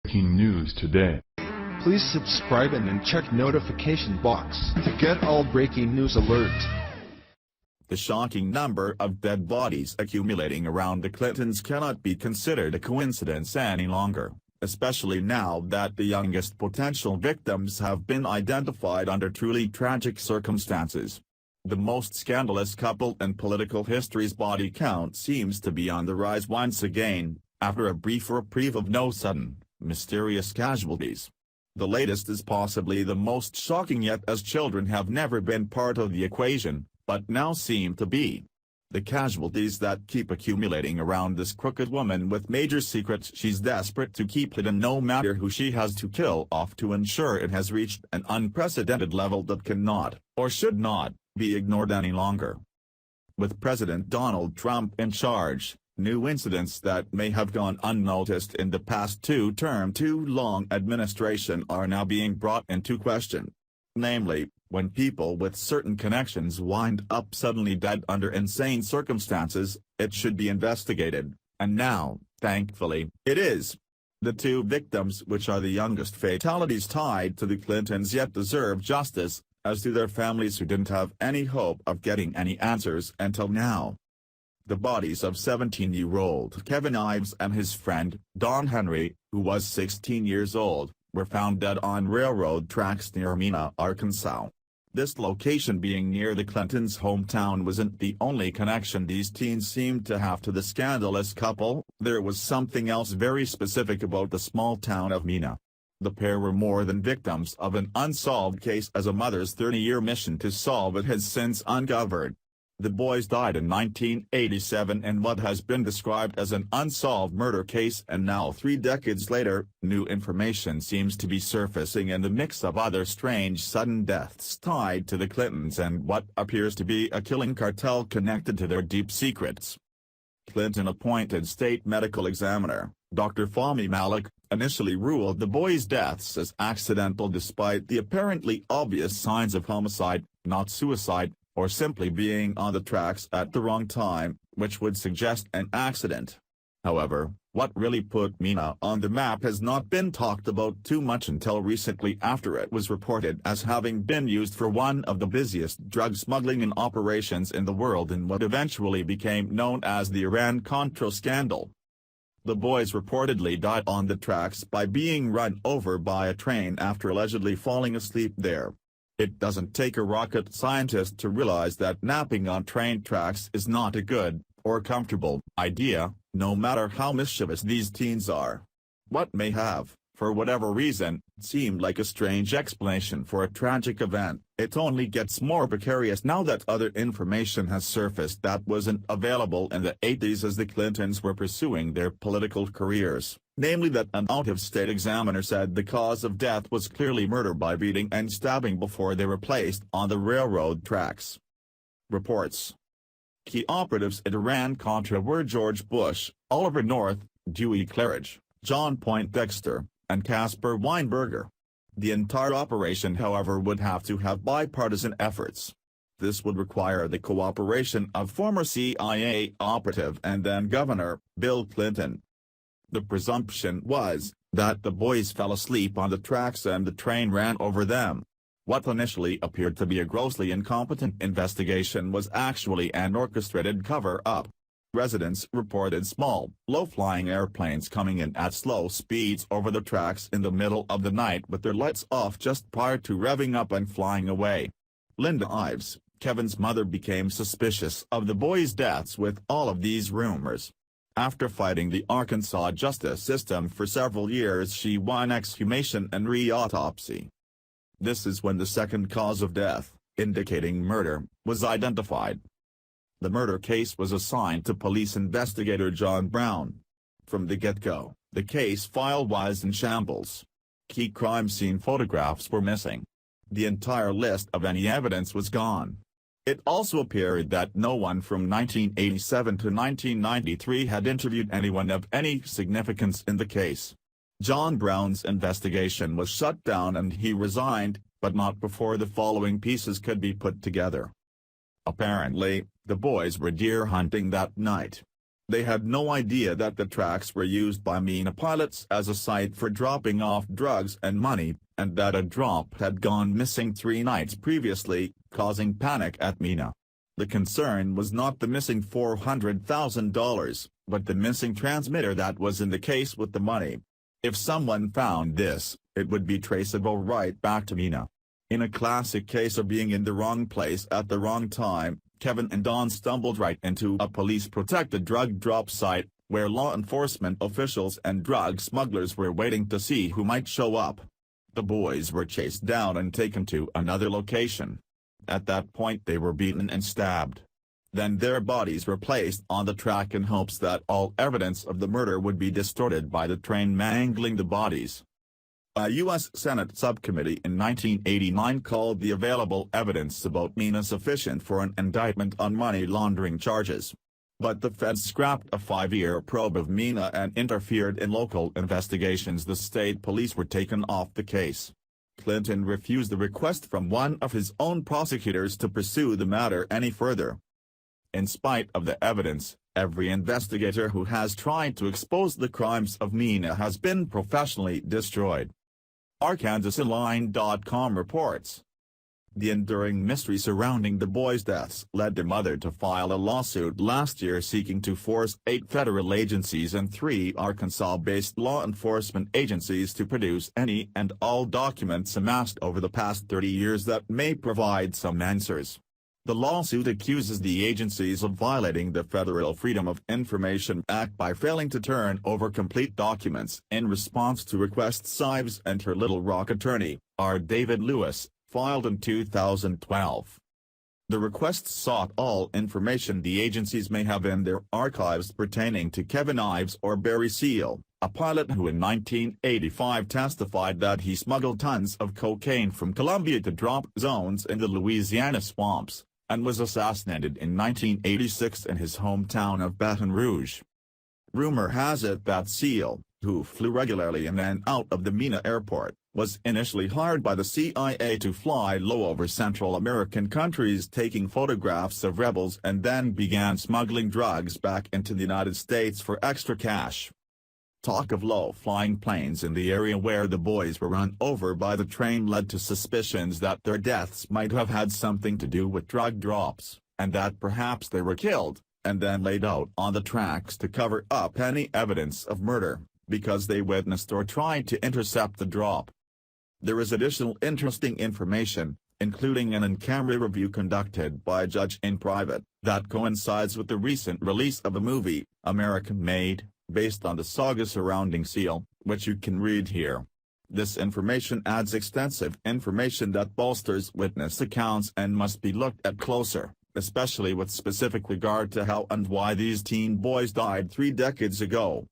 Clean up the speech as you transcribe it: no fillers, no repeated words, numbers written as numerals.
Breaking news today. Please subscribe and then check notification box to get all breaking news alerts. The shocking number of dead bodies accumulating around the Clintons cannot be considered a coincidence any longer, especially now that the youngest potential victims have been identified under truly tragic circumstances. The most scandalous couple in political history's body count seems to be on the rise once again, after a brief reprieve of no sudden, mysterious casualties. The latest is possibly the most shocking yet, as children have never been part of the equation, but now seem to be. The casualties that keep accumulating around this crooked woman with major secrets she's desperate to keep hidden, no matter who she has to kill off to ensure it has reached an unprecedented level that cannot, or should not, be ignored any longer. With President Donald Trump in charge, new incidents that may have gone unnoticed in the past two-term too long administration are now being brought into question. Namely, when people with certain connections wind up suddenly dead under insane circumstances, it should be investigated, and now, thankfully, it is. The two victims, which are the youngest fatalities tied to the Clintons, yet deserve justice, as do their families who didn't have any hope of getting any answers until now. The bodies of 17-year-old Kevin Ives and his friend, Don Henry, who was 16 years old, were found dead on railroad tracks near Mena, Arkansas. This location being near the Clintons' hometown wasn't the only connection these teens seemed to have to the scandalous couple. There was something else very specific about the small town of Mena. The pair were more than victims of an unsolved case, as a mother's 30-year mission to solve it has since uncovered. The boys died in 1987 in what has been described as an unsolved murder case, and now 3 decades later, new information seems to be surfacing in the mix of other strange sudden deaths tied to the Clintons and what appears to be a killing cartel connected to their deep secrets. Clinton-appointed state medical examiner, Dr. Fahmy Malik, initially ruled the boys' deaths as accidental despite the apparently obvious signs of homicide, not suicide, or simply being on the tracks at the wrong time, which would suggest an accident. However, what really put Mena on the map has not been talked about too much until recently, after it was reported as having been used for one of the busiest drug smuggling operations in the world in what eventually became known as the Iran-Contra scandal. The boys reportedly died on the tracks by being run over by a train after allegedly falling asleep there. It doesn't take a rocket scientist to realize that napping on train tracks is not a good, or comfortable, idea, no matter how mischievous these teens are. What may have, for whatever reason, seemed like a strange explanation for a tragic event, it only gets more precarious now that other information has surfaced that wasn't available in the 80s as the Clintons were pursuing their political careers. Namely that an out-of-state examiner said the cause of death was clearly murder by beating and stabbing before they were placed on the railroad tracks. Reports. Key operatives at Iran-Contra were George Bush, Oliver North, Dewey Claridge, John Poindexter, and Caspar Weinberger. The entire operation, however, would have to have bipartisan efforts. This would require the cooperation of former CIA operative and then Governor, Bill Clinton. The presumption was that the boys fell asleep on the tracks and the train ran over them. What initially appeared to be a grossly incompetent investigation was actually an orchestrated cover-up. Residents reported small, low-flying airplanes coming in at slow speeds over the tracks in the middle of the night with their lights off just prior to revving up and flying away. Linda Ives, Kevin's mother, became suspicious of the boys' deaths with all of these rumors. After fighting the Arkansas justice system for several years, she won exhumation and re-autopsy. This is when the second cause of death, indicating murder, was identified. The murder case was assigned to police investigator John Brown. From the get-go, the case file was in shambles. Key crime scene photographs were missing. The entire list of any evidence was gone. It also appeared that no one from 1987 to 1993 had interviewed anyone of any significance in the case. John Brown's investigation was shut down and he resigned, but not before the following pieces could be put together. Apparently, the boys were deer hunting that night. They had no idea that the tracks were used by Mina pilots as a site for dropping off drugs and money, and that a drop had gone missing 3 nights previously, causing panic at Mina. The concern was not the missing $400,000, but the missing transmitter that was in the case with the money. If someone found this, it would be traceable right back to Mina. In a classic case of being in the wrong place at the wrong time, Kevin and Don stumbled right into a police-protected drug drop site, where law enforcement officials and drug smugglers were waiting to see who might show up. The boys were chased down and taken to another location. At that point they were beaten and stabbed. Then their bodies were placed on the track in hopes that all evidence of the murder would be distorted by the train mangling the bodies. A U.S. Senate subcommittee in 1989 called the available evidence about Mina sufficient for an indictment on money laundering charges. But the feds scrapped a 5-year probe of Mina and interfered in local investigations. The state police were taken off the case. Clinton refused the request from one of his own prosecutors to pursue the matter any further. In spite of the evidence, every investigator who has tried to expose the crimes of Mina has been professionally destroyed. ArkansasAlign.com reports. The enduring mystery surrounding the boys' deaths led the mother to file a lawsuit last year seeking to force 8 federal agencies and 3 Arkansas-based law enforcement agencies to produce any and all documents amassed over the past 30 years that may provide some answers. The lawsuit accuses the agencies of violating the Federal Freedom of Information Act by failing to turn over complete documents in response to requests Ives and her Little Rock attorney, R. David Lewis, filed in 2012. The requests sought all information the agencies may have in their archives pertaining to Kevin Ives or Barry Seal, a pilot who in 1985 testified that he smuggled tons of cocaine from Colombia to drop zones in the Louisiana swamps, and was assassinated in 1986 in his hometown of Baton Rouge. Rumor has it that Seal, who flew regularly in and out of the Mina airport, was initially hired by the CIA to fly low over Central American countries taking photographs of rebels and then began smuggling drugs back into the United States for extra cash. Talk of low-flying planes in the area where the boys were run over by the train led to suspicions that their deaths might have had something to do with drug drops, and that perhaps they were killed, and then laid out on the tracks to cover up any evidence of murder, because they witnessed or tried to intercept the drop. There is additional interesting information, including an in-camera review conducted by a judge in private, that coincides with the recent release of a movie, American Made, based on the saga surrounding Seal, which you can read here. This information adds extensive information that bolsters witness accounts and must be looked at closer, especially with specific regard to how and why these teen boys died 3 decades ago.